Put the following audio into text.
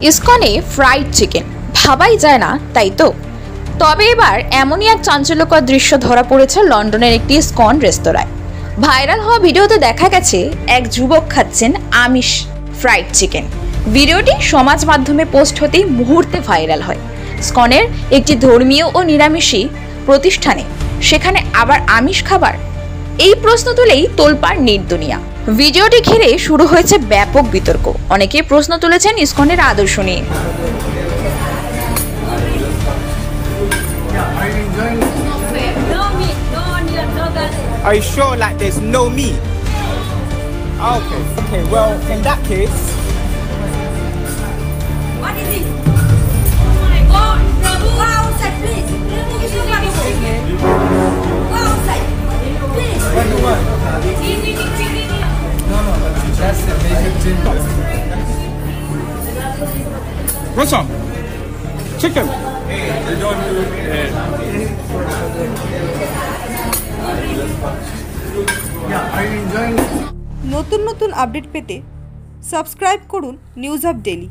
ইসকনে fried chicken ভাবাই যায় না, তাই তো? তবে এবার এমনই এক চাঞ্চল্যকর দৃশ্য ধরা পড়েছে লন্ডনের একটি ইসকন রেস্তোরাঁয়। ভাইরাল হওয়া ভিডিওতে দেখা গেছে এক যুবক খাচ্ছেন আমিষ ফ্রাইড চিকেন। ভিডিওটি সমাজ মাধ্যমে পোস্ট হতেই মুহূর্তে ভাইরাল হয়। ইসকনের একটি ধর্মীয় ও নিরামিষী প্রতিষ্ঠানে সেখানে আবার আমিষ খাবার, এই প্রশ্ন তুলেই তোলপাড় নির্দুনিয়া। ভিডিওটি ঘিরে শুরু হয়েছে ব্যাপক বিতর্ক। অনেকে প্রশ্ন তুলেছেন ইসকনের আদর্শ নিয়ে। Are you sure like there's no meat? Okay, well in that case. What is it? Oh my God! Go outside, please. Go outside, please. What? No, that's the basic gin. What's up? Chicken. They don't do it. Yeah, are you enjoying it? নতুন নতুন update পেতে subscribe করুন news up daily.